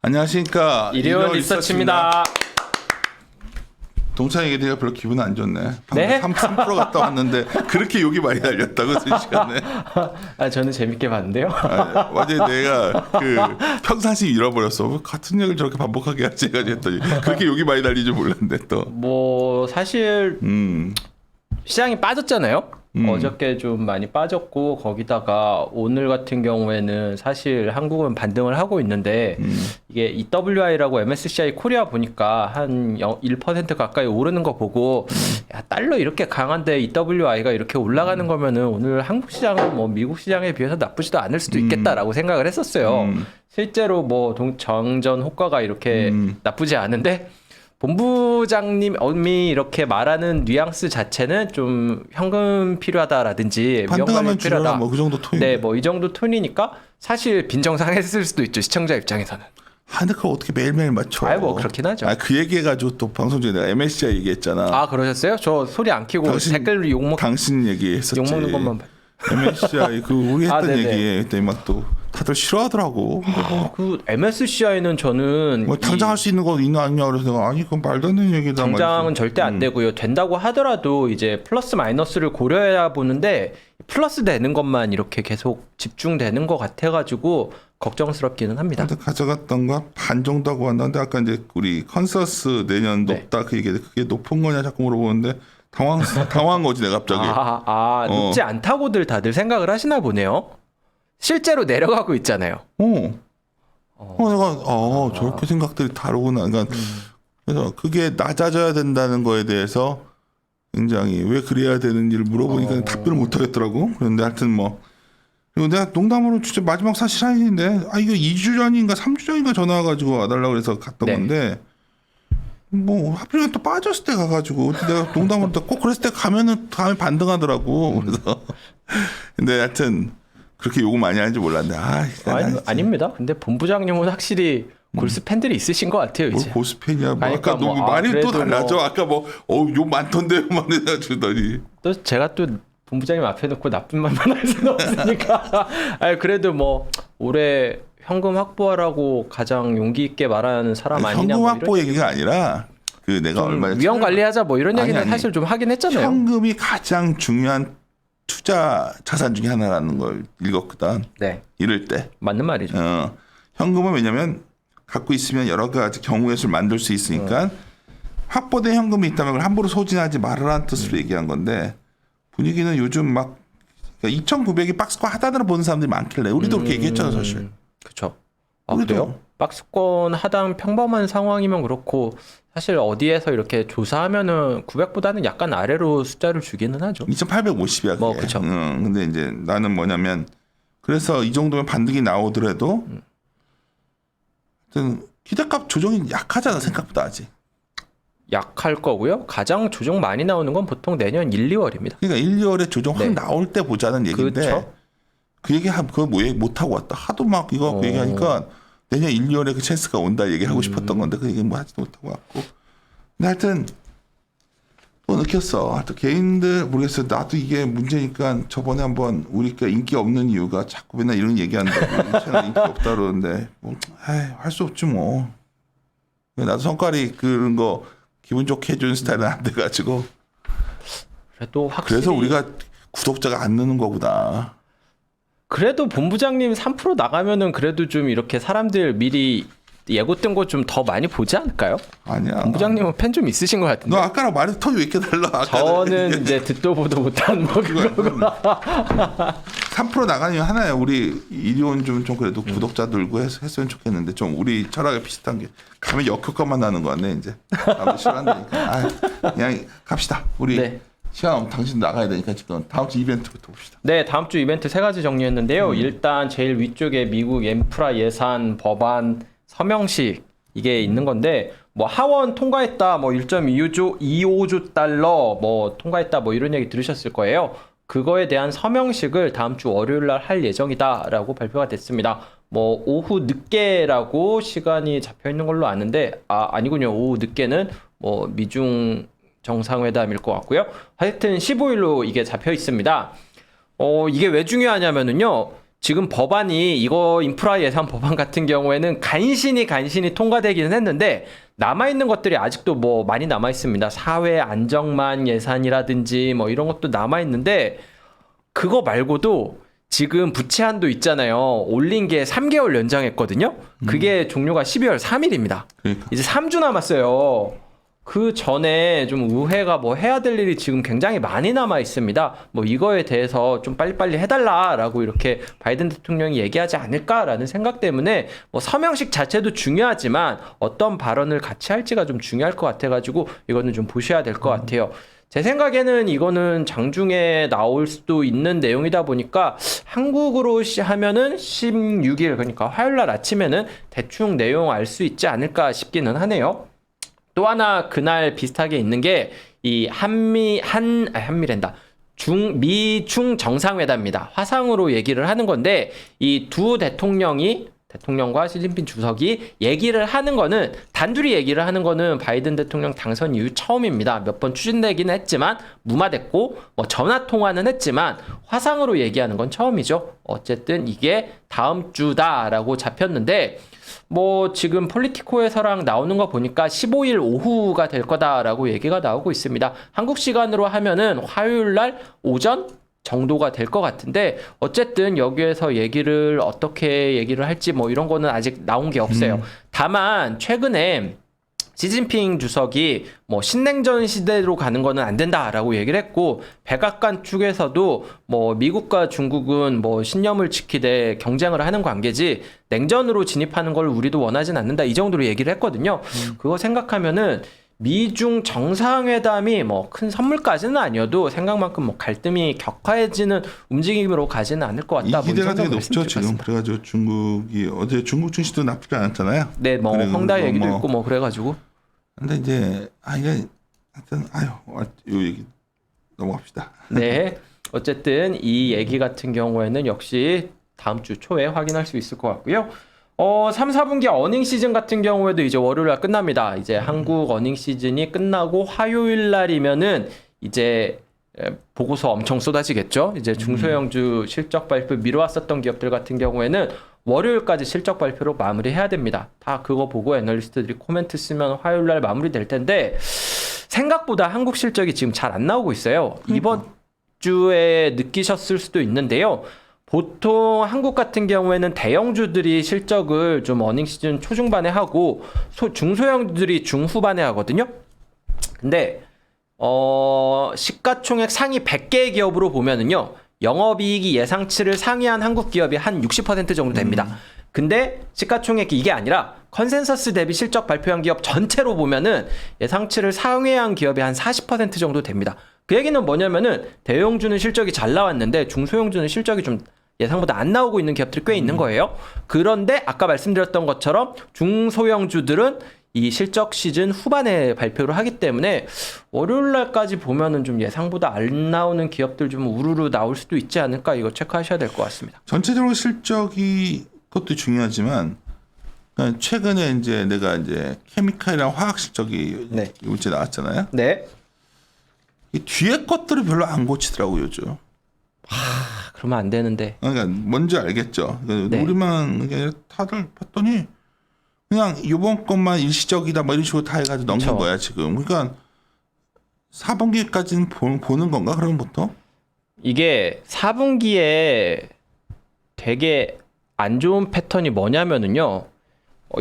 안녕하십니까. 일요일 리서치입니다. 동창 얘기가 별로 기분 안 좋네. 네? 3% 갔다 왔는데 그렇게 욕이 많이 달렸다고 순식간에. 저는 재밌게 봤는데요. 어제 내가 그 평상시 잃어버렸어. 같은 얘기를 저렇게 반복하게 하지 했더니 그렇게 욕이 많이 달릴 줄 몰랐는데 또. 뭐 사실 시장이 빠졌잖아요. 어저께 좀 많이 빠졌고 거기다가 오늘 같은 경우에는 사실 한국은 반등을 하고 있는데 이게 EWI라고 MSCI 코리아 보니까 한 1% 가까이 오르는 거 보고 야, 달러 이렇게 강한데 EWI가 이렇게 올라가는 거면은 오늘 한국 시장은 뭐 미국 시장에 비해서 나쁘지도 않을 수도 있겠다라고 생각을 했었어요. 실제로 뭐 정전 호가가 이렇게 나쁘지 않은데 본부장님이 이렇게 말하는 뉘앙스 자체는 좀 현금 필요하다라든지 반등하면 줄여라 뭐 그 정도 톤이. 네, 뭐 이 정도 톤이니까 사실 빈정상했을 수도 있죠. 시청자 입장에서는. 근데 그걸 어떻게 매일매일 맞춰? 뭐 그렇긴 하죠. 그 얘기해가지고 또 방송 중에 내가 MSCI 얘기했잖아. 아 그러셨어요? 저 소리 안 켜고 댓글 욕먹. 당신 얘기했었지. 욕먹는 것만 봐. MSCI 그 우리 했던 네네. 얘기에 그때 막 또 다들 싫어하더라고. 그 MSCI는 저는 뭐 당장 할 수 있는 거 있나 아니냐 그래서 내가 아니 그건 말도 안 되는 얘기다. 당장은 절대 안 되고요. 된다고 하더라도 이제 플러스 마이너스를 고려해야 보는데 플러스 되는 것만 이렇게 계속 집중되는 것 같아가지고 걱정스럽기는 합니다. 근데 가져갔던 거 반 정도 하고 왔는데 아까 이제 우리 컨서스 내년 네. 높다 그 얘기 그게 높은 거냐 자꾸 물어보는데 당황한 거지 내가 갑자기. 높지 않다고들 다들 생각을 하시나 보네요. 실제로 내려가고 있잖아요. 내가 저렇게 생각들이 다르구나. 그러니까 그래서 그게 낮아져야 된다는 거에 대해서 굉장히 왜 그래야 되는지를 물어보니까 답변을 못 하겠더라고. 그런데 하여튼 뭐 그리고 내가 농담으로 진짜 마지막 사실 아닌데 이거 2주 전인가 3주 전인가 전화 와가지고 와달라고 그래서 갔던 네. 건데 뭐 하필이면 또 빠졌을 때 가가지고 내가 농담으로 꼭 그랬을 때 가면은 다음에 반등하더라고. 그래서 근데 하여튼 그렇게 요구 많이 하는지 몰랐네. 아닙니다. 근데 본부장님은 확실히 골스 팬들이 있으신 것 같아요. 뭘 이제. 고스팬이야. 뭐 그러니까 아까 뭐, 말이 또 그래도 달라져. 뭐. 아까 욕 많던데 막 해주더니. 또 제가 또 본부장님 앞에 놓고 나쁜 말만 할 수는 없으니까. 그래도 뭐 올해 현금 확보하라고 가장 용기 있게 말하는 사람 아니냐. 현금 뭐 확보 이런 얘기가 아니라 그 내가 얼마 위험 관리하자 뭐 이런 얘기는 아니. 사실 좀 하긴 했잖아요. 현금이 가장 중요한 투자 자산 중에 하나라는 걸 읽었거든. 네, 이럴 때. 맞는 말이죠. 현금은 왜냐면 갖고 있으면 여러 가지 경우의 수를 만들 수 있으니까 확보된 현금이 있다면 그걸 함부로 소진하지 말아라는 뜻으로 얘기한 건데 분위기는 요즘 막 2,900이 박스권 하단으로 보는 사람들이 많길래 우리도 그렇게 얘기했잖아 사실. 그렇죠. 우리도. 그래요? 박스권 하단 평범한 상황이면 그렇고 사실 어디에서 이렇게 조사하면은 900보다는 약간 아래로 숫자를 주기는 하죠. 2,850이야. 뭐, 그쵸. 근데 이제 나는 뭐냐면 그래서 이 정도면 반등이 나오더라도 하여튼 기대값 조정이 약하잖아 생각보다 아직. 약할 거고요. 가장 조정 많이 나오는 건 보통 내년 1, 2월입니다. 그러니까 1, 2월에 조정 확 네. 나올 때 보자는 얘기인데 그쵸. 그 얘기 그거 뭐 얘기 못 하고 왔다. 하도 막 이거 갖고 얘기하니까 내년 1, 2월에 그 찬스가 온다 얘기하고 싶었던 건데 그 얘기 뭐 하지도 못하고 왔고. 근데 하여튼 또 느꼈어. 하여튼 개인들 모르겠어. 나도 이게 문제니까 저번에 한번 우리가 인기 없는 이유가 자꾸 맨날 이런 얘기한다고 채널 인기 없다 그러는데 뭐 할 수 없지 뭐. 나도 성과리 그런 거 기분 좋게 해주는 스타일은 안 돼가지고. 그래도 확실히 그래서 우리가 구독자가 안 느는 거구나. 그래도 본부장님 3% 나가면은 그래도 좀 이렇게 사람들 미리 예고된 거 좀 더 많이 보지 않을까요? 아니야. 본부장님은 팬 좀 있으신 것 같은데. 너 아까랑 말이 톤이 왜 이렇게 달라? 저는 이제 듣도 보도 못한 뭐 그거구나. 3% 나가면 하나야. 우리 이리온 좀 그래도 구독자 늘고 했으면 좋겠는데 좀 우리 철학에 비슷한 게 가면 역효과만 나는 거 같네 이제. 아무 싫어한다니까. 그냥 갑시다. 우리 네. 시간 당신 나가야 되니까 지금 다음 주 이벤트부터 봅시다. 네, 다음 주 이벤트 세 가지 정리했는데요. 일단 제일 위쪽에 미국 인프라 예산 법안 서명식 이게 있는 건데 뭐 하원 통과했다 뭐 1.25조 달러 뭐 통과했다 뭐 이런 얘기 들으셨을 거예요. 그거에 대한 서명식을 다음 주 월요일 날 할 예정이다라고 발표가 됐습니다. 뭐 오후 늦게라고 시간이 잡혀 있는 걸로 아는데 아니군요. 오후 늦게는 뭐 미중 정상회담일 것 같고요. 하여튼 15일로 이게 잡혀 있습니다. 이게 왜 중요하냐면은요. 지금 법안이 이거 인프라 예산 법안 같은 경우에는 간신히 통과되기는 했는데 남아있는 것들이 아직도 뭐 많이 남아있습니다. 사회 안정만 예산이라든지 뭐 이런 것도 남아있는데 그거 말고도 지금 부채 한도 있잖아요. 올린 게 3개월 연장했거든요. 그게 종료가 12월 3일입니다. 그러니까. 이제 3주 남았어요. 그 전에 좀 의회가 뭐 해야 될 일이 지금 굉장히 많이 남아 있습니다. 뭐 이거에 대해서 좀 빨리빨리 해달라라고 이렇게 바이든 대통령이 얘기하지 않을까라는 생각 때문에 뭐 서명식 자체도 중요하지만 어떤 발언을 같이 할지가 좀 중요할 것 같아가지고 이거는 좀 보셔야 될 것 같아요. 제 생각에는 이거는 장중에 나올 수도 있는 내용이다 보니까 한국으로 하면은 16일 그러니까 화요일 날 아침에는 대충 내용 알 수 있지 않을까 싶기는 하네요. 또 하나 그날 비슷하게 있는 게 이 한미랜다. 미중 정상회담입니다. 화상으로 얘기를 하는 건데 이 두 대통령과 시진핑 주석이 얘기를 하는 거는 단둘이 얘기를 하는 거는 바이든 대통령 당선 이후 처음입니다. 몇 번 추진되기는 했지만 무마됐고 뭐 전화 통화는 했지만 화상으로 얘기하는 건 처음이죠. 어쨌든 이게 다음 주다라고 잡혔는데 뭐 지금 폴리티코에서랑 나오는 거 보니까 15일 오후가 될 거다라고 얘기가 나오고 있습니다. 한국 시간으로 하면은 화요일 날 오전 정도가 될 것 같은데 어쨌든 여기에서 얘기를 어떻게 얘기를 할지 뭐 이런 거는 아직 나온 게 없어요. 다만 최근에 시진핑 주석이 뭐 신냉전 시대로 가는 거는 안 된다라고 얘기를 했고 백악관 측에서도 뭐 미국과 중국은 뭐 신념을 지키되 경쟁을 하는 관계지 냉전으로 진입하는 걸 우리도 원하진 않는다 이 정도로 얘기를 했거든요. 그거 생각하면은 미중 정상회담이 뭐 큰 선물까지는 아니어도 생각만큼 뭐 갈등이 격화해지는 움직임으로 가지는 않을 것 같다. 이 기대가 되게 높죠 지금. 그래가지고 중국이 어제 중국 증시도 나쁘지 않았잖아요. 네, 뭐 헝다 얘기도 뭐 있고 뭐 그래가지고. 근데 이제 이게 하여튼 요 얘기 넘어갑시다. 네, 어쨌든 이 얘기 같은 경우에는 역시 다음 주 초에 확인할 수 있을 것 같고요. 3, 4분기 어닝 시즌 같은 경우에도 이제 월요일 날 끝납니다. 이제 한국 어닝 시즌이 끝나고 화요일 날이면은 이제 보고서 엄청 쏟아지겠죠. 이제 중소형주 실적 발표 미뤄왔었던 기업들 같은 경우에는 월요일까지 실적 발표로 마무리해야 됩니다. 다 그거 보고 애널리스트들이 코멘트 쓰면 화요일 날 마무리될 텐데 생각보다 한국 실적이 지금 잘 안 나오고 있어요. 이번 주에 느끼셨을 수도 있는데요. 보통 한국 같은 경우에는 대형주들이 실적을 좀 어닝 시즌 초중반에 하고 중소형주들이 중후반에 하거든요. 근데 시가총액 상위 100개의 기업으로 보면은요. 영업이익이 예상치를 상회한 한국 기업이 한 60% 정도 됩니다. 근데 시가총액이 이게 아니라 컨센서스 대비 실적 발표한 기업 전체로 보면은 예상치를 상회한 기업이 한 40% 정도 됩니다. 그 얘기는 뭐냐면은 대형주는 실적이 잘 나왔는데 중소형주는 실적이 좀 예상보다 안 나오고 있는 기업들이 꽤 있는 거예요. 그런데 아까 말씀드렸던 것처럼 중소형주들은 이 실적 시즌 후반에 발표를 하기 때문에 월요일 날까지 보면은 좀 예상보다 안 나오는 기업들 좀 우르르 나올 수도 있지 않을까 이거 체크하셔야 될 것 같습니다. 전체적으로 실적이 그것도 중요하지만 최근에 이제 내가 이제 케미칼이랑 화학 실적이 네. 이번주에 나왔잖아요. 네. 이 뒤에 것들을 별로 안 고치더라고요, 요즘. 그러면 안 되는데. 그러니까 뭔지 알겠죠. 네. 우리만 그냥 다들 봤더니 그냥 이번 것만 일시적이다 뭐 이런 식으로 다 해가지고 넘긴 그쵸. 거야 지금. 그러니까 4분기까지는 보는 건가 그럼 보통? 이게 4분기에 되게 안 좋은 패턴이 뭐냐면은요.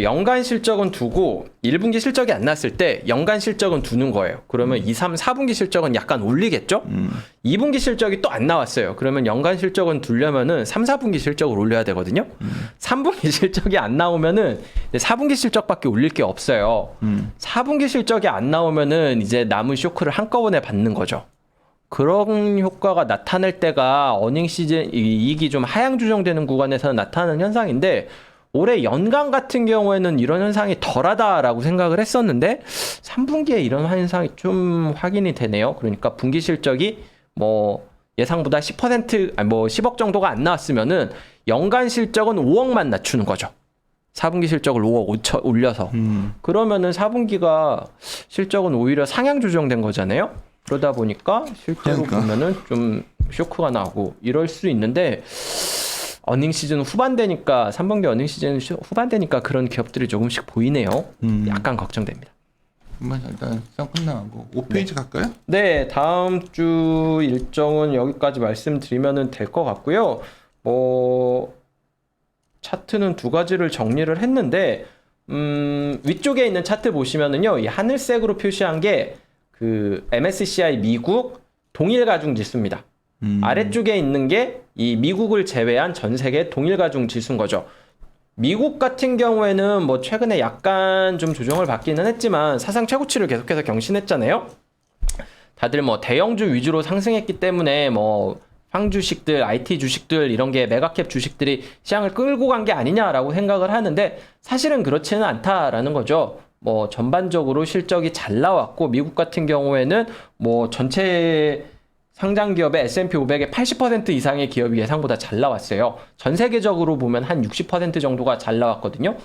연간 실적은 두고 1분기 실적이 안 났을 때 연간 실적은 두는 거예요. 그러면 2, 3, 4분기 실적은 약간 올리겠죠? 2분기 실적이 또 안 나왔어요. 그러면 연간 실적은 두려면은 3, 4분기 실적을 올려야 되거든요. 3분기 실적이 안 나오면은 4분기 실적밖에 올릴 게 없어요. 4분기 실적이 안 나오면은 이제 남은 쇼크를 한꺼번에 받는 거죠. 그런 효과가 나타날 때가 어닝 시즌 이익이 좀 하향 조정되는 구간에서는 나타나는 현상인데 올해 연간 같은 경우에는 이런 현상이 덜하다라고 생각을 했었는데 3분기에 이런 현상이 좀 확인이 되네요. 그러니까 분기 실적이 뭐 예상보다 10% 아니 뭐 10억 정도가 안 나왔으면은 연간 실적은 5억만 낮추는 거죠. 4분기 실적을 5억 올려서 그러면은 4분기가 실적은 오히려 상향 조정된 거잖아요. 그러다 보니까 실제로 보면은 좀 쇼크가 나고 이럴 수 있는데 어닝 시즌 후반되니까 3분기 어닝 시즌 후반되니까 그런 기업들이 조금씩 보이네요. 약간 걱정됩니다. 일단 시장 끝나고 5페이지 갈까요? 네, 다음 주 일정은 여기까지 말씀드리면 될 것 같고요. 차트는 두 가지를 정리를 했는데 위쪽에 있는 차트 보시면은요, 이 하늘색으로 표시한 게 그 MSCI 미국 동일 가중 지수입니다. 아래쪽에 있는 게 이 미국을 제외한 전 세계 동일 가중 지수인 거죠. 미국 같은 경우에는 뭐 최근에 약간 좀 조정을 받기는 했지만 사상 최고치를 계속해서 경신했잖아요. 다들 뭐 대형주 위주로 상승했기 때문에 뭐 황주식들, IT 주식들 이런 게 메가캡 주식들이 시장을 끌고 간 게 아니냐라고 생각을 하는데 사실은 그렇지는 않다라는 거죠. 뭐 전반적으로 실적이 잘 나왔고 미국 같은 경우에는 뭐 전체 상장 기업의 S&P 500의 80% 이상의 기업이 예상보다 잘 나왔어요. 전 세계적으로 보면 한 60% 정도가 잘 나왔거든요.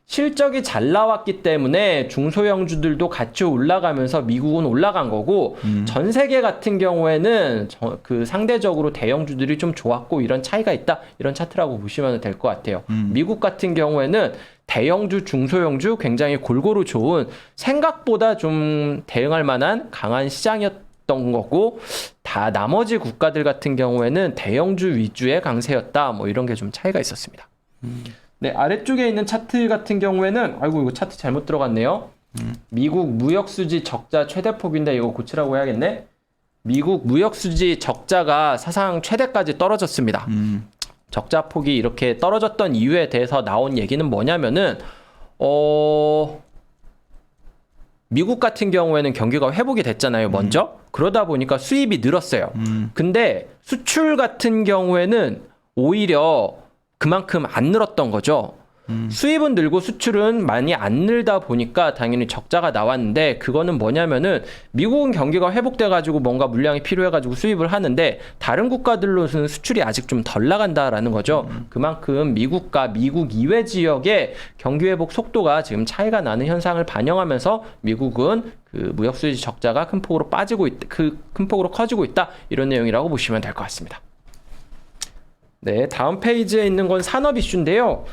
실적이 잘 나왔기 때문에 중소형주들도 같이 올라가면서 미국은 올라간 거고 전 세계 같은 경우에는 그 상대적으로 대형주들이 좀 좋았고 이런 차이가 있다. 이런 차트라고 보시면 될 것 같아요. 미국 같은 경우에는 대형주, 중소형주 굉장히 골고루 좋은 생각보다 좀 대응할 만한 강한 시장이었던 거고 다 나머지 국가들 같은 경우에는 대형주 위주의 강세였다. 뭐 이런 게 좀 차이가 있었습니다. 네, 아래쪽에 있는 차트 같은 경우에는 아이고 이거 차트 잘못 들어갔네요. 미국 무역수지 적자 최대폭인데 이거 고치라고 해야겠네. 미국 무역수지 적자가 사상 최대까지 떨어졌습니다. 적자 폭이 이렇게 떨어졌던 이유에 대해서 나온 얘기는 뭐냐면은 미국 같은 경우에는 경기가 회복이 됐잖아요, 먼저. 그러다 보니까 수입이 늘었어요. 근데 수출 같은 경우에는 오히려 그만큼 안 늘었던 거죠. 수입은 늘고 수출은 많이 안 늘다 보니까 당연히 적자가 나왔는데 그거는 뭐냐면은 미국은 경기가 회복돼가지고 뭔가 물량이 필요해가지고 수입을 하는데 다른 국가들로서는 수출이 아직 좀 덜 나간다라는 거죠. 그만큼 미국과 미국 이외 지역의 경기 회복 속도가 지금 차이가 나는 현상을 반영하면서 미국은 그 무역수지 적자가 큰 폭으로 큰 폭으로 커지고 있다 이런 내용이라고 보시면 될 것 같습니다. 네, 다음 페이지에 있는 건 산업 이슈인데요.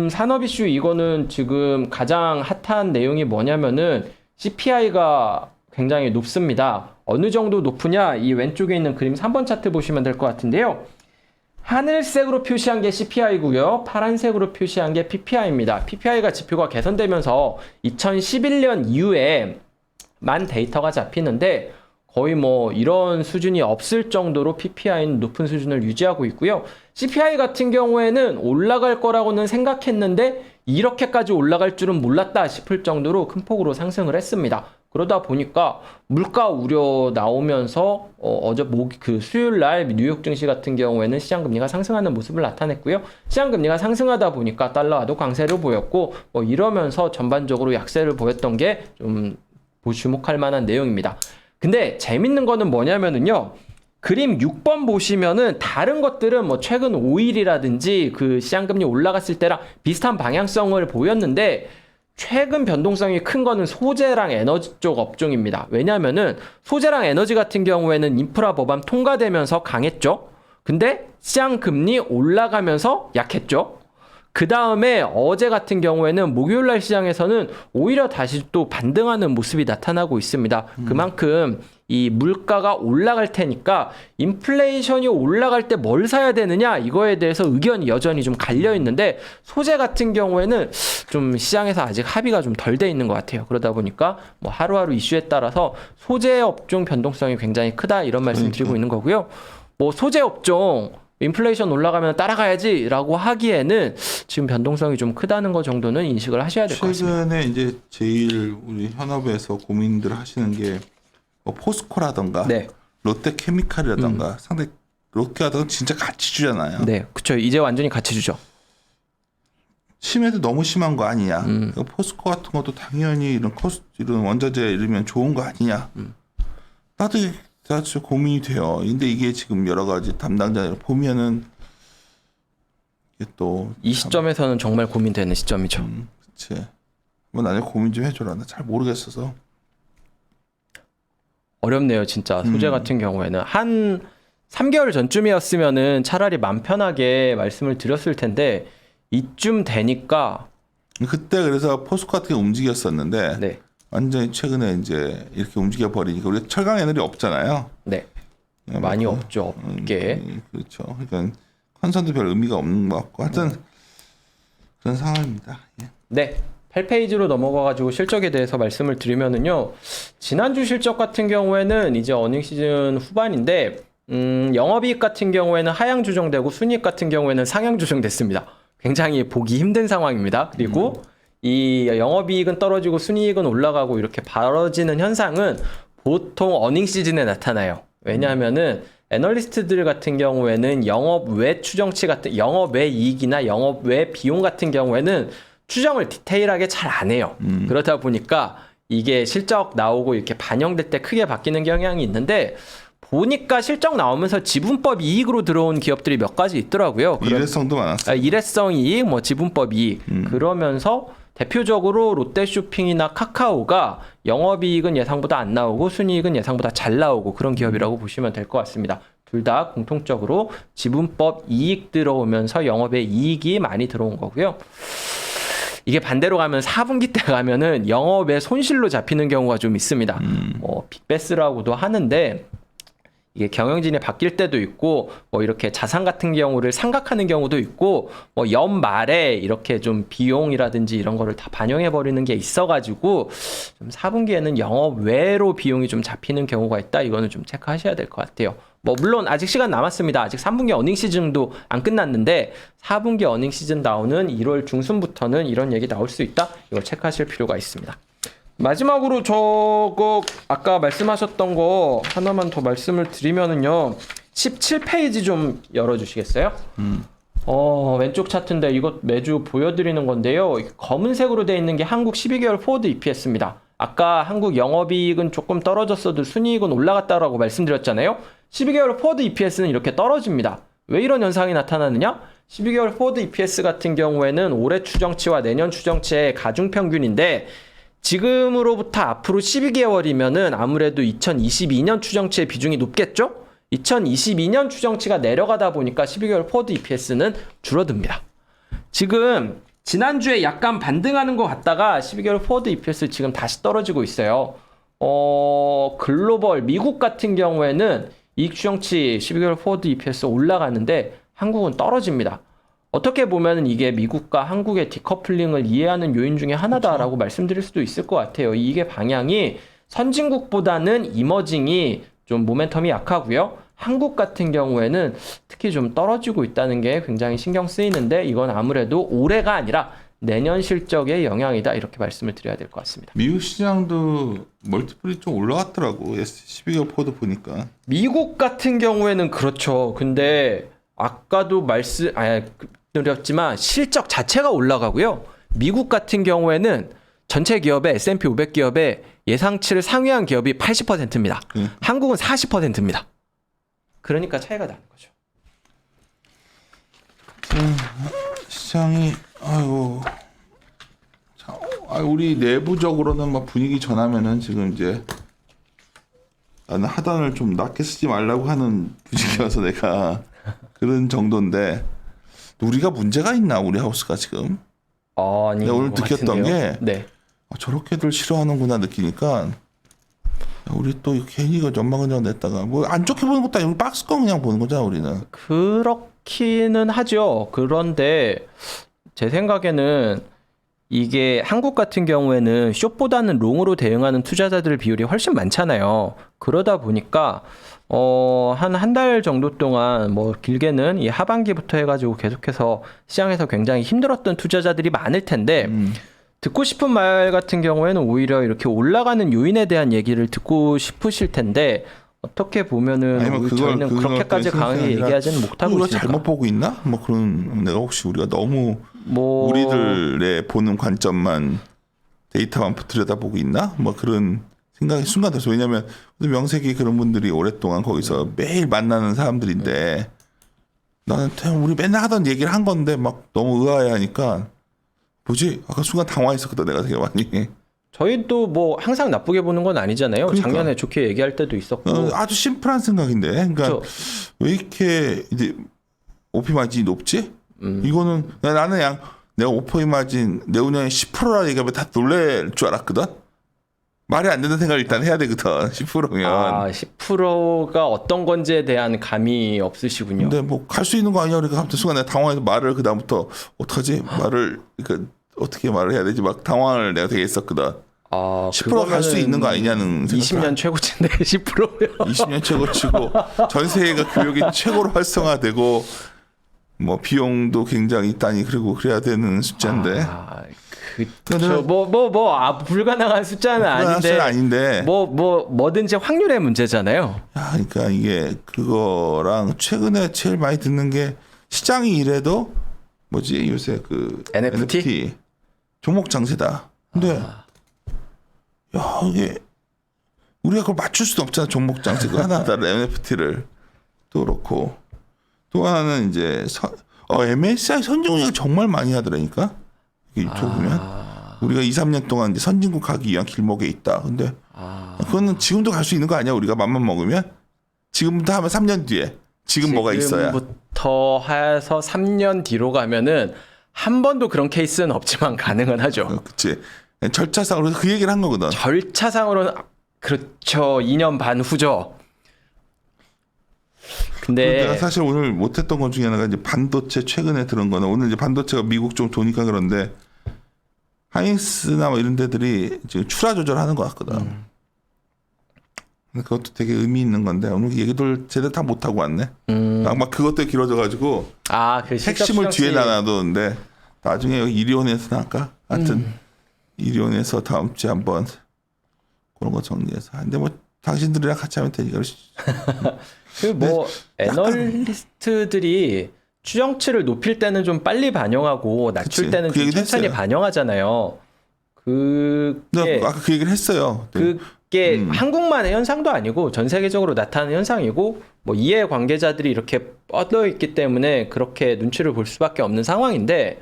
산업 이슈 이거는 지금 가장 핫한 내용이 뭐냐면은 CPI가 굉장히 높습니다. 어느 정도 높으냐? 이 왼쪽에 있는 그림 3번 차트 보시면 될 것 같은데요. 하늘색으로 표시한 게 CPI고요. 파란색으로 표시한 게 PPI입니다. PPI가 지표가 개선되면서 2011년 이후에 만 데이터가 잡히는데 거의 뭐 이런 수준이 없을 정도로 PPI는 높은 수준을 유지하고 있고요. CPI 같은 경우에는 올라갈 거라고는 생각했는데 이렇게까지 올라갈 줄은 몰랐다 싶을 정도로 큰 폭으로 상승을 했습니다. 그러다 보니까 물가 우려 나오면서 그 수요일 날 뉴욕 증시 같은 경우에는 시장 금리가 상승하는 모습을 나타냈고요. 시장 금리가 상승하다 보니까 달러화도 강세를 보였고 뭐 이러면서 전반적으로 약세를 보였던 게 좀 주목할 만한 내용입니다. 근데 재밌는 거는 뭐냐면은요. 그림 6번 보시면은 다른 것들은 뭐 최근 5일이라든지 그 시장금리 올라갔을 때랑 비슷한 방향성을 보였는데 최근 변동성이 큰 거는 소재랑 에너지 쪽 업종입니다. 왜냐면은 소재랑 에너지 같은 경우에는 인프라 법안 통과되면서 강했죠. 근데 시장금리 올라가면서 약했죠. 그 다음에 어제 같은 경우에는 목요일날 시장에서는 오히려 다시 또 반등하는 모습이 나타나고 있습니다. 그만큼 이 물가가 올라갈 테니까 인플레이션이 올라갈 때 뭘 사야 되느냐 이거에 대해서 의견이 여전히 좀 갈려 있는데 소재 같은 경우에는 좀 시장에서 아직 합의가 좀 덜 돼 있는 것 같아요. 그러다 보니까 뭐 하루하루 이슈에 따라서 소재 업종 변동성이 굉장히 크다 이런 말씀 드리고 있는 거고요. 뭐 소재 업종 인플레이션 올라가면 따라가야지라고 하기에는 지금 변동성이 좀 크다는 거 정도는 인식을 하셔야 될 것 같습니다. 최근에 이제 제일 우리 현업에서 고민들 하시는 게 포스코라던가 네. 롯데케미칼이라던가 상당히 롯데하던 진짜 같이 주잖아요. 네, 그렇죠. 이제 완전히 같이 주죠. 심해도 너무 심한 거 아니냐. 포스코 같은 것도 당연히 이런 원자재 이러면 좋은 거 아니냐. 나도 진짜 고민이 돼요. 근데 이게 지금 여러 가지 담당자들 보면은 이게 또 이 시점에서는 정말 고민되는 시점이죠. 그치. 뭐 나중에 고민 좀 해줘라. 나 잘 모르겠어서. 어렵네요, 진짜. 소재 같은 경우에는 한 3개월 전쯤이었으면은 차라리 맘 편하게 말씀을 드렸을 텐데 이쯤 되니까 그때 그래서 포스코 같은 게 움직였었는데 네. 완전히 최근에 이제 이렇게 움직여 버리니까 우리 철강 에너지 없잖아요. 네. 많이 없죠. 없게. 그렇죠. 그러니까 컨선도 별 의미가 없는 것 같고 하여튼 그런 상황입니다. 예. 네. 8페이지로 넘어가가지고 실적에 대해서 말씀을 드리면은요. 지난주 실적 같은 경우에는 이제 어닝 시즌 후반인데 영업이익 같은 경우에는 하향 조정되고 순이익 같은 경우에는 상향 조정됐습니다. 굉장히 보기 힘든 상황입니다. 그리고 이 영업이익은 떨어지고 순이익은 올라가고 이렇게 벌어지는 현상은 보통 어닝 시즌에 나타나요. 왜냐하면은 애널리스트들 같은 경우에는 영업 외 추정치 같은 영업 외 이익이나 영업 외 비용 같은 경우에는 추정을 디테일하게 잘 안 해요. 그러다 보니까 이게 실적 나오고 이렇게 반영될 때 크게 바뀌는 경향이 있는데 보니까 실적 나오면서 지분법 이익으로 들어온 기업들이 몇 가지 있더라고요. 일회성도 많았어요. 일회성 이익, 뭐 지분법 이익 그러면서 대표적으로 롯데쇼핑이나 카카오가 영업이익은 예상보다 안 나오고 순이익은 예상보다 잘 나오고 그런 기업이라고 보시면 될 것 같습니다. 둘 다 공통적으로 지분법 이익 들어오면서 영업의 이익이 많이 들어온 거고요. 이게 반대로 가면 4분기 때 가면은 영업의 손실로 잡히는 경우가 좀 있습니다. 뭐 빅베스라고도 하는데 이게 경영진이 바뀔 때도 있고 뭐 이렇게 자산 같은 경우를 상각하는 경우도 있고 뭐 연말에 이렇게 좀 비용이라든지 이런 거를 다 반영해 버리는 게 있어가지고 좀 4분기에는 영업 외로 비용이 좀 잡히는 경우가 있다. 이거는 좀 체크하셔야 될 것 같아요. 뭐 물론 아직 시간 남았습니다. 아직 3분기 어닝 시즌도 안 끝났는데 4분기 어닝 시즌 나오는 1월 중순부터는 이런 얘기 나올 수 있다. 이걸 체크하실 필요가 있습니다. 마지막으로 저거 아까 말씀하셨던 거 하나만 더 말씀을 드리면은요. 17페이지 좀 열어주시겠어요? 왼쪽 차트인데 이것 매주 보여드리는 건데요. 검은색으로 되어 있는 게 한국 12개월 포워드 EPS입니다. 아까 한국 영업이익은 조금 떨어졌어도 순이익은 올라갔다라고 말씀드렸잖아요. 12개월 포워드 EPS는 이렇게 떨어집니다. 왜 이런 현상이 나타나느냐? 12개월 포워드 EPS 같은 경우에는 올해 추정치와 내년 추정치의 가중평균인데 지금으로부터 앞으로 12개월이면은 아무래도 2022년 추정치의 비중이 높겠죠? 2022년 추정치가 내려가다 보니까 12개월 포워드 EPS는 줄어듭니다. 지금 지난주에 약간 반등하는 것 같다가 12개월 포워드 EPS 지금 다시 떨어지고 있어요. 글로벌 미국 같은 경우에는 이익 추정치 12개월 포워드 EPS 올라가는데 한국은 떨어집니다. 어떻게 보면 이게 미국과 한국의 디커플링을 이해하는 요인 중에 하나다라고 말씀드릴 수도 있을 것 같아요. 이게 방향이 선진국보다는 이머징이 좀 모멘텀이 약하고요. 한국 같은 경우에는 특히 좀 떨어지고 있다는 게 굉장히 신경 쓰이는데 이건 아무래도 올해가 아니라 내년 실적의 영향이다 이렇게 말씀을 드려야 될 것 같습니다. 미국 시장도 멀티플이 좀 올라갔더라고. 12개월 포드 보니까. 미국 같은 경우에는 그렇죠. 근데 아까도 말씀드렸지만 실적 자체가 올라가고요. 미국 같은 경우에는 전체 기업의 S&P 500 기업의 예상치를 상회한 기업이 80%입니다. 한국은 40%입니다. 그러니까 차이가 나는 거죠. 시장이 우리 내부적으로는 막 분위기 전하면은 지금 이제 나는 하단을 좀 낮게 쓰지 말라고 하는 분위기여서 내가 그런 정도인데 우리가 문제가 있나 우리 하우스가 지금? 아니 내가 오늘 느꼈던 게 네. 저렇게들 싫어하는구나 느끼니까 우리 또 괜히 이거 전망은정 냈다가 뭐 안 좋게 보는 것도 아니고 박스권 그냥 보는 거잖아 우리는. 그렇기는 하죠. 그런데 제 생각에는 이게 한국 같은 경우에는 숏보다는 롱으로 대응하는 투자자들 비율이 훨씬 많잖아요. 그러다 보니까 한 달 정도 동안 뭐 길게는 이 하반기부터 해가지고 계속해서 시장에서 굉장히 힘들었던 투자자들이 많을 텐데 듣고 싶은 말 같은 경우에는 오히려 이렇게 올라가는 요인에 대한 얘기를 듣고 싶으실 텐데 어떻게 보면은 저희는 그렇게까지 강하게 얘기하지는 못하고 우리가 있습니다. 잘못 보고 있나? 뭐 그런 내가 혹시 우리가 너무 우리들의 보는 관점만 데이터만 들여다보고 있나? 뭐 그런 생각이 순간 들었어. 왜냐하면 명색이 그런 분들이 오랫동안 거기서 매일 만나는 사람들인데 나는 우리 맨날 하던 얘기를 한 건데 막 너무 의아해하니까 뭐지? 아까 순간 당황했었거든 내가 되게 많이. 저희도 뭐 항상 나쁘게 보는 건 아니잖아요. 그러니까. 작년에 좋게 얘기할 때도 있었고. 아주 심플한 생각인데, 그러니까 그렇죠. 왜 이렇게 이제 오피 마진이 높지? 이거는 나는 그냥 내가 오피 마진 내후년에 10%라 얘기하면 다 놀랄 줄 알았거든. 말이 안 된다는 생각을 일단 해야 되거든. 10%면. 아, 10%가 어떤 건지에 대한 감이 없으시군요. 근데 뭐 갈 수 있는 거 아니야? 그러니까 갑자기 순간 내가 당황해서 말을 그 다음부터 어떡하지? 말을 그러니까 어떻게 말을 해야 되지? 막 당황을 내가 되게 했었거든. 아, 10%갈 수 있는 거 아니냐는 20년 최고치인데 10%요. 20년 최고치고 전 세계가 교육이 최고로 활성화되고 뭐 비용도 굉장히 있다니 그리고 그래야 되는 숫자인데. 아, 그렇죠. 불가능한 숫자는 아닌데. 아닌데. 뭐든지 확률의 문제잖아요. 야, 그러니까 이게 그거랑 최근에 제일 많이 듣는 게 시장이 이래도 뭐지 요새 그 NFT? 종목 장세다. 근데 야 이게 우리가 그걸 맞출 수도 없잖아. 종목 장세 그 하나하나를 NFT를 또 그렇고 또 하나는 이제 MSCI 선진국이 정말 많이 하더라니까. 이게 유튜브 보면 우리가 2, 3년 동안 이제 선진국 가기 위한 길목에 있다. 근데 그거는 지금도 갈 수 있는 거 아니야? 우리가 맘만 먹으면 지금부터 하면 3년 뒤에 지금 뭐가 있어야. 지금부터 해서 3년 뒤로 가면은 한 번도 그런 케이스는 없지만 가능은 하죠. 그렇지. 절차상으로 그 얘기를 한 거거든. 절차상으로는 그렇죠. 2년 반 후죠. 근데 내가 사실 오늘 못했던 것 중에 하나가 이제 반도체 최근에 들은 거는 오늘 이제 반도체가 미국 좀 도니까 그런데 하이닉스나 뭐 이런 데들이 지금 출하 조절하는 것 같거든. 그것도 되게 의미 있는 건데 오늘 얘기들 제대로 다 못 하고 왔네. 막 그것도 길어져가지고 그 핵심을 뒤에 놔두는데 나중에 여기 이리온에서 나갈까? 하여튼 이리온에서 다음 주에 한번 그런 거 정리해서. 근데 뭐 당신들이랑 같이 하면 되니까. 애널리스트들이 추정치를 높일 때는 좀 빨리 반영하고 낮출 그치. 때는 그 좀 천천히 했어요. 반영하잖아요. 그게 아까 그 얘기를 했어요. 그게 한국만의 현상도 아니고 전 세계적으로 나타나는 현상이고 뭐 이해 관계자들이 이렇게 뻗어 있기 때문에 그렇게 눈치를 볼 수밖에 없는 상황인데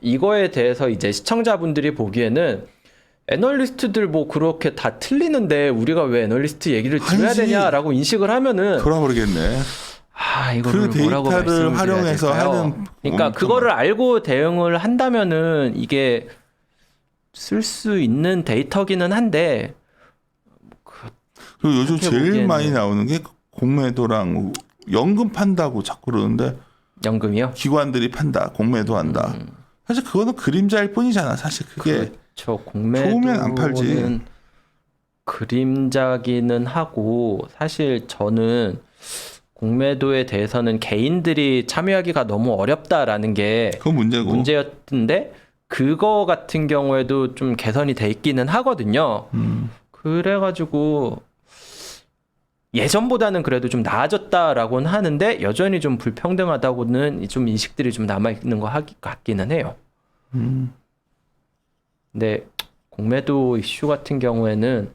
이거에 대해서 이제 시청자분들이 보기에는 애널리스트들 뭐 그렇게 다 틀리는데 우리가 왜 애널리스트 얘기를 들어야 아니지. 되냐라고 인식을 하면은 돌아버리겠네. 이거를 그 뭐라고 데이터를 말씀드려야 활용해서 될까요? 하는 그러니까 그거를 알고 대응을 한다면은 이게 쓸 수 있는 데이터기는 한데 그리고 요즘 어떻게 제일 보기에는. 많이 나오는 게 공매도랑 연금 판다고 자꾸 그러는데 연금이요? 기관들이 판다, 공매도 한다. 사실 그거는 그림자일 뿐이잖아. 사실 그게 그렇죠. 좋으면 안 팔지. 공매도는 그림자기는 하고 사실 저는 공매도에 대해서는 개인들이 참여하기가 너무 어렵다라는 게 그건 문제고. 문제였는데 그거 같은 경우에도 좀 개선이 돼 있기는 하거든요. 그래가지고 예전보다는 그래도 좀 나아졌다라고는 하는데 여전히 좀 불평등하다고는 좀 인식들이 좀 남아있는 것 같기는 해요. 근데 공매도 이슈 같은 경우에는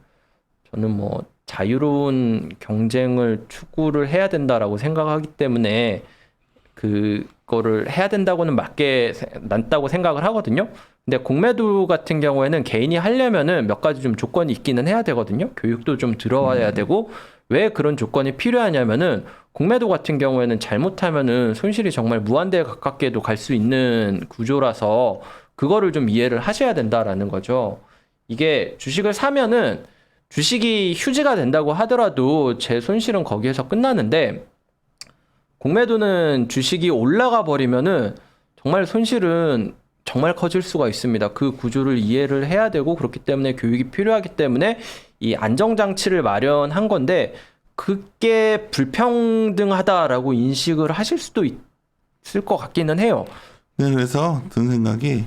저는 뭐 자유로운 경쟁을 추구를 해야 된다라고 생각하기 때문에 그거를 해야 된다고는 맞다고 생각을 하거든요. 근데 공매도 같은 경우에는 개인이 하려면은 몇 가지 좀 조건이 있기는 해야 되거든요. 교육도 좀 들어와야 되고 왜 그런 조건이 필요하냐면은 공매도 같은 경우에는 잘못하면은 손실이 정말 무한대에 가깝게도 갈 수 있는 구조라서 그거를 좀 이해를 하셔야 된다라는 거죠. 이게 주식을 사면은 주식이 휴지가 된다고 하더라도 제 손실은 거기에서 끝나는데 공매도는 주식이 올라가 버리면은 정말 손실은 정말 커질 수가 있습니다. 그 구조를 이해를 해야 되고 그렇기 때문에 교육이 필요하기 때문에 이 안정장치를 마련한 건데 그게 불평등하다라고 인식을 하실 수도 있을 것 같기는 해요. 네, 그래서 든 생각이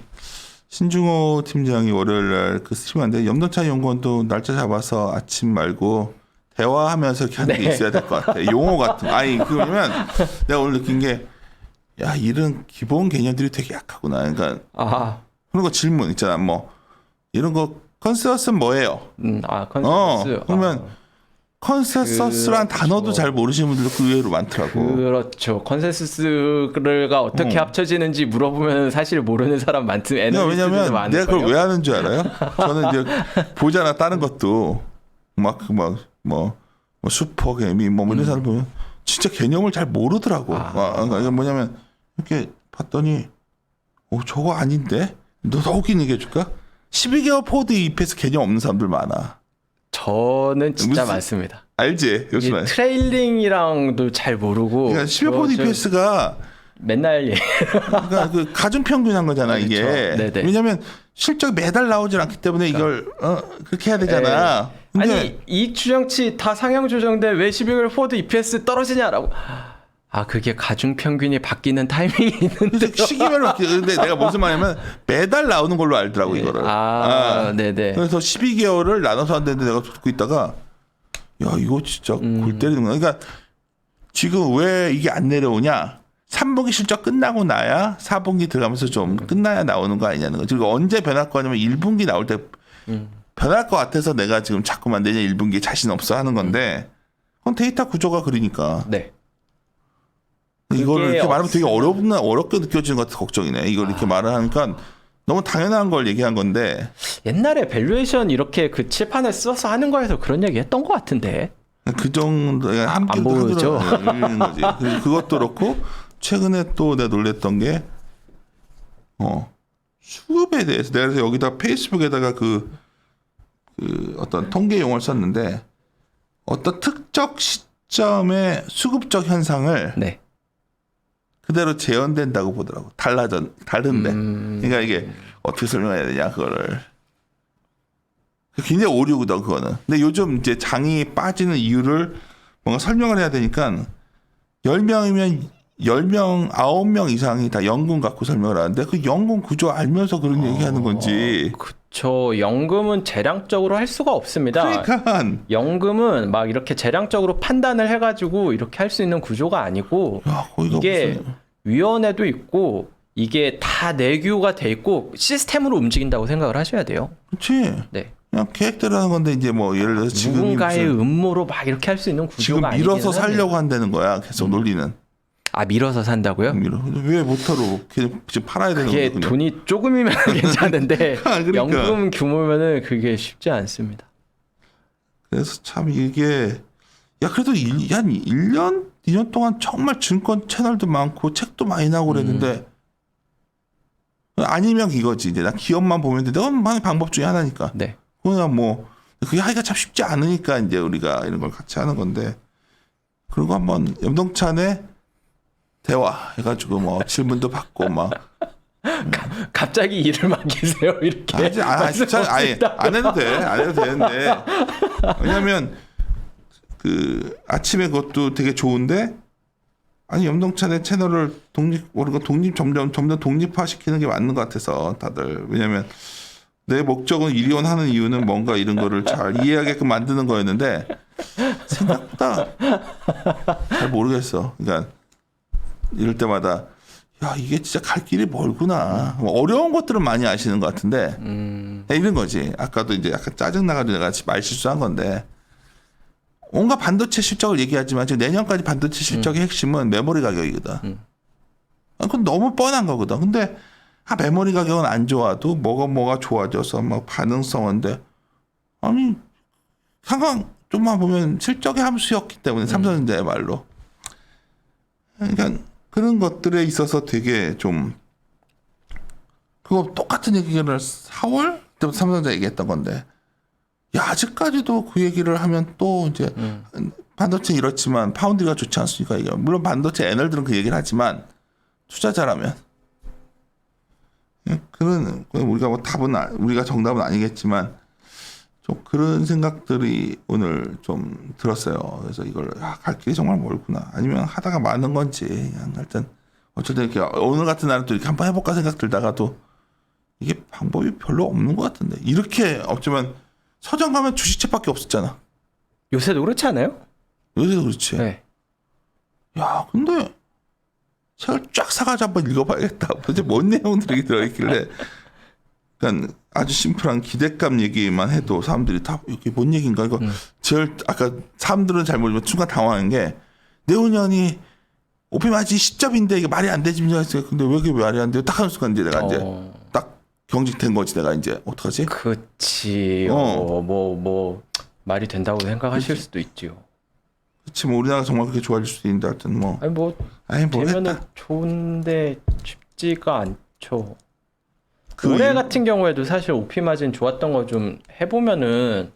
신중호 팀장이 월요일 날 그 스트림한데 염도찬 연구원도 날짜 잡아서 아침 말고 대화하면서 이렇게 하는 게 있어야 될 것 같아. 용어 같은 거. 그러면 내가 오늘 느낀 게 야, 이런 기본 개념들이 되게 약하구나. 그러니까 그런 거 질문 있잖아. 뭐 이런 거 컨센서스는 뭐예요? 컨센서스. 그러면 컨센서스란 단어도 잘 모르시는 분들도 그 의외로 많더라고. 그렇죠. 컨센서스가 어떻게 합쳐지는지 물어보면 사실 모르는 사람 많든 애널리스트들도 왜냐면 많을 내가 그걸 거예요. 왜 하는 줄 알아요? 저는 이제 보잖아 다른 것도 뭐 슈퍼개미 뭐 이런 사람 보면 진짜 개념을 잘 모르더라고. 그러니까 이게 뭐냐면 이렇게 봤더니 저거 아닌데? 너 더 웃긴 얘기 해줄까? 12개월 포드 EPS 개념 없는 사람들 많아. 저는 진짜 무슨- 많습니다. 알지? 요즘에. 이게 트레일링이랑도 잘 모르고 그러니까 12개월 포드 저 EPS가 맨날 그러니까 그 가중평균한 거잖아 그렇죠. 이게. 네네. 왜냐면 실적 매달 나오질 않기 때문에 이걸 그렇게 해야 되잖아. 근데 아니 이익 추정치 다 상향 조정돼 왜 12개월 포드 EPS 떨어지냐라고. 그게 가중 평균이 바뀌는 타이밍이 있는데. 시기별로 근데 내가 무슨 말이냐면 매달 나오는 걸로 알더라고 이거를. 네네. 그래서 12개월을 나눠서 한다는데 내가 듣고 있다가 야 이거 진짜 골 때리는 거야. 그러니까 지금 왜 이게 안 내려오냐? 3분기 실적 끝나고 나야 4분기 들어가면서 좀 끝나야 나오는 거 아니냐는 거지. 그리고 언제 변할 거냐면 1분기 나올 때 변할 것 같아서 내가 지금 자꾸만 내년 1분기에 자신 없어 하는 건데 그건 데이터 구조가 그러니까. 네. 이거를 이렇게 말하면 되게 어렵게 느껴지는 것 같아 걱정이네. 이걸 이렇게 말을 하니까 너무 당연한 걸 얘기한 건데 옛날에 밸류에이션 이렇게 그 칠판에 써서 하는 거에서 그런 얘기 했던 것 같은데. 그 정도 안 보이죠? 읽는 거지. 그것도 그렇고 최근에 또 내가 놀랬던 게 수급에 대해서 내가 그래서 여기다 페이스북에다가 그 어떤 통계 용어를 썼는데 어떤 특정 시점의 수급적 현상을 네. 그대로 재현된다고 보더라고. 다른데. 그러니까 이게 어떻게 설명해야 되냐 그거를. 굉장히 오류거든 그거는. 근데 요즘 이제 장이 빠지는 이유를 뭔가 설명을 해야 되니까 10명이면 10명, 9명 이상이 다 연금 갖고 설명을 하는데 그 연금 구조 알면서 그런 얘기하는 건지. 그쵸. 연금은 재량적으로 할 수가 없습니다. 그러니까 연금은 막 이렇게 재량적으로 판단을 해가지고 이렇게 할 수 있는 구조가 아니고 야, 거기가 이게 무슨 위원회도 있고 이게 다 내규가 돼 있고 시스템으로 움직인다고 생각을 하셔야 돼요. 그렇지. 네. 그냥 계획대로 하는 건데 이제 뭐 예를 들어서 지금 누군가의 음모로 막 이렇게 할 수 있는 구조가 지금 아니기는 밀어서 하네요. 살려고 한다는 거야. 계속 논리는. 밀어서 산다고요? 왜 못하러 그냥 지금 팔아야 되는 그게 거야. 돈이 조금이면 괜찮은데 그러니까. 연금 규모면은 그게 쉽지 않습니다. 그래서 참 이게 야 그래도 한 1년 2년 동안 정말 증권 채널도 많고 책도 많이 나오고 그랬는데 아니면 이거지 이제 나 기업만 보면 돼. 너무 많은 방법 중에 하나니까. 네. 그냥 뭐 그게 하기가 참 쉽지 않으니까 이제 우리가 이런 걸 같이 하는 건데 그리고 한번 염동찬의 대화 해가지고 뭐 질문도 받고 막 갑자기 일을 맡기세요 이렇게. 진짜 아예 안 해도 돼. 안 해도 되는데. 왜냐면 그 아침에 그것도 되게 좋은데 아니 염동찬의 채널을 우리가 점점 독립화 시키는 게 맞는 것 같아서 다들 왜냐면 내 목적은 일위원하는 이유는 뭔가 이런 거를 잘 이해하게끔 만드는 거였는데 생각보다 잘 모르겠어. 그러니까 이럴 때마다 야 이게 진짜 갈 길이 멀구나. 뭐 어려운 것들은 많이 아시는 것 같은데 이런 거지. 아까도 이제 약간 짜증 나가지고 내가 말 실수한 건데 온갖 반도체 실적을 얘기하지만 지금 내년까지 반도체 실적의 핵심은 메모리 가격이거든. 그건 너무 뻔한 거거든. 근데 메모리 가격은 안 좋아도 뭐가 좋아져서 막 반응성인데 아니 상황 좀만 보면 실적의 함수였기 때문에 삼성전자의 말로. 그러니까 그런 것들에 있어서 되게 좀 그거 똑같은 얘기를 4월 때부터 삼성전자 얘기했던 건데 야 아직까지도 그 얘기를 하면 또 이제 반도체 이렇지만 파운드리가 좋지 않습니까? 이게 물론 반도체 애널들은 그 얘기를 하지만 투자자라면 그런 우리가 뭐 답은 우리가 정답은 아니겠지만 좀 그런 생각들이 오늘 좀 들었어요. 그래서 이걸 갈 길이 정말 멀구나. 아니면 하다가 마는 건지 그냥 하여튼 어쨌든 이렇게 오늘 같은 날은 또 이렇게 한번 해볼까 생각 들다가도 이게 방법이 별로 없는 것 같은데 이렇게 없지만 서점 가면 주식책밖에 없었잖아. 요새도 그렇지 않아요? 요새도 그렇지. 네. 야 근데 책을 쫙 사가지고 한번 읽어봐야겠다. 도대체 뭔 내용들이 들어있길래 그러니까 아주 심플한 기대감 얘기만 해도 사람들이 다 이게 뭔 얘기인가 이거 제일 아까 사람들은 잘 모르지만 순간 당황한 게 내후년이 오피 마진 10점인데 이게 말이 안 되지 근데 왜 이게 말이 안 돼요? 딱 하는 순간 이제 내가 이제 딱 경직된 거지 내가 이제 어떡하지? 그치요. 뭐 말이 된다고 생각하실 수도 있지요. 그렇지 뭐 우리나라가 정말 그렇게 좋아질 수도 있는데 하여튼 뭐 되면은 모르겠다. 좋은데 쉽지가 않죠. 그 올해 일- 같은 경우에도 사실 오피 마진 좋았던 거 좀 해보면은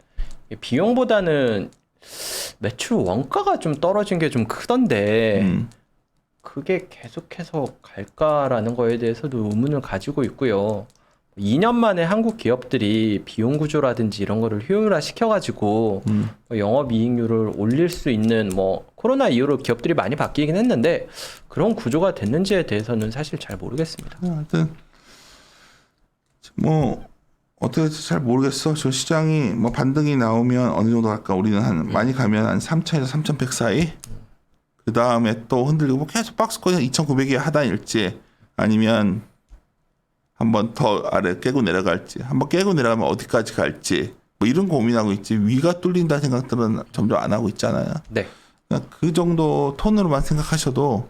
비용보다는 매출 원가가 좀 떨어진 게 좀 크던데 그게 계속해서 갈까라는 거에 대해서도 의문을 가지고 있고요. 2년 만에 한국 기업들이 비용 구조라든지 이런 거를 효율화 시켜가지고 영업이익률을 올릴 수 있는 뭐 코로나 이후로 기업들이 많이 바뀌긴 했는데 그런 구조가 됐는지에 대해서는 사실 잘 모르겠습니다. 하여튼 뭐 어떻게 될지 잘 모르겠어. 저 시장이 뭐 반등이 나오면 어느 정도 할까? 우리는 한 많이 가면 한 3,000에서 3,100 사이. 그 다음에 또 흔들리고 뭐 계속 박스권 2,900이 하단일지 아니면 한번 더 아래 깨고 내려갈지 한번 깨고 내려가면 어디까지 갈지 뭐 이런 고민하고 있지 위가 뚫린다 생각들은 점점 안 하고 있잖아요. 네. 그냥 그 정도 톤으로만 생각하셔도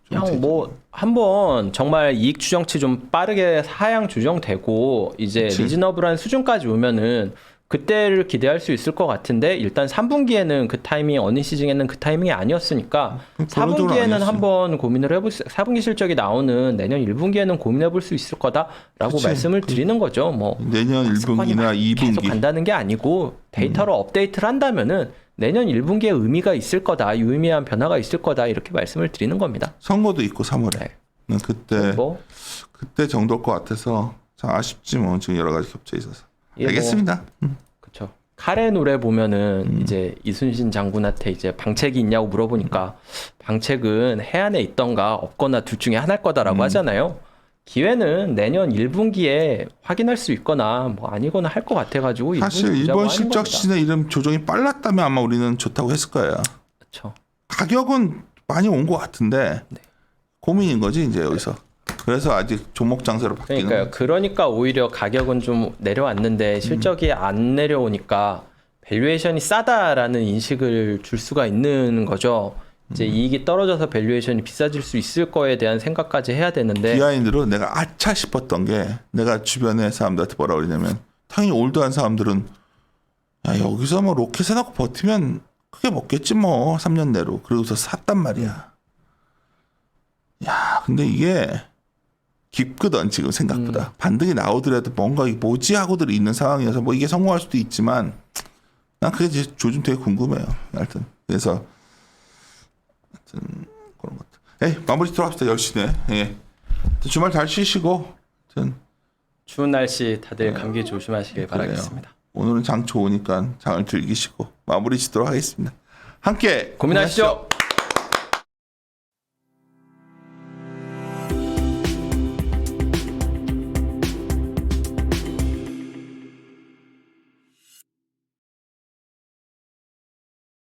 그냥 뭐 한번 정말 이익 추정치 좀 빠르게 하향 조정되고 이제 그치. 리즈너블한 수준까지 오면은 그때를 기대할 수 있을 것 같은데 일단 3분기에는 그 타이밍 어닝 시즌에는 그 타이밍이 아니었으니까 결론적으로 4분기에는 아니었어요. 한번 고민을 해볼 4분기 실적이 나오는 내년 1분기에는 고민해 볼 수 있을 거다라고 그치. 말씀을 드리는 거죠. 뭐 내년 1분기나 계속 2분기 간다는 게 아니고 데이터로 업데이트를 한다면은 내년 1분기에 의미가 있을 거다, 유의미한 변화가 있을 거다 이렇게 말씀을 드리는 겁니다. 선거도 있고 3월에 네. 그때 뭐 그때 정도일 것 같아서 참 아쉽지 뭐 지금 여러 가지 겹쳐 있어서 예, 알겠습니다. 그렇죠. 칼의 노래 보면은 이제 이순신 장군한테 이제 방책이 있냐고 물어보니까 방책은 해안에 있던가 없거나 둘 중에 하나일 거다라고 하잖아요. 기회는 내년 1분기에 확인할 수 있거나 뭐 아니거나 할 것 같아가지고 사실 1분기 이번 보자고 실적 하는 시즌에 이런 조정이 빨랐다면 아마 우리는 좋다고 했을 거예요. 그렇죠. 가격은 많이 온 것 같은데 네. 고민인 거지 이제 여기서. 그래서 아직 종목 장세로 바뀌는 그러니까요. 그러니까 오히려 가격은 좀 내려왔는데 실적이 안 내려오니까 밸류에이션이 싸다라는 인식을 줄 수가 있는 거죠. 이제 이익이 떨어져서 밸류에이션이 비싸질 수 있을 거에 대한 생각까지 해야 되는데 비하인드로 내가 아차 싶었던 게 내가 주변에 사람들한테 뭐라 그러냐면 당연히 올드한 사람들은 야 여기서 뭐 로켓 해놓고 버티면 크게 먹겠지 뭐 3년 내로 그러고서 샀단 말이야. 야 근데 이게 깊거든 지금 생각보다 반등이 나오더라도 뭔가 이게 뭐지 하고들 있는 상황이어서 뭐 이게 성공할 수도 있지만 난 그게 이제 요즘 되게 궁금해요. 하여튼 그래서 하여튼 그런 것들. 에이 마무리 들어갑시다 10시네. 예. 주말 잘 쉬시고 하여튼 추운 날씨 다들 감기 조심하시길 바라겠습니다. 오늘은 장 좋으니까 장을 즐기시고 마무리 짓도록 하겠습니다. 함께 고민하시죠.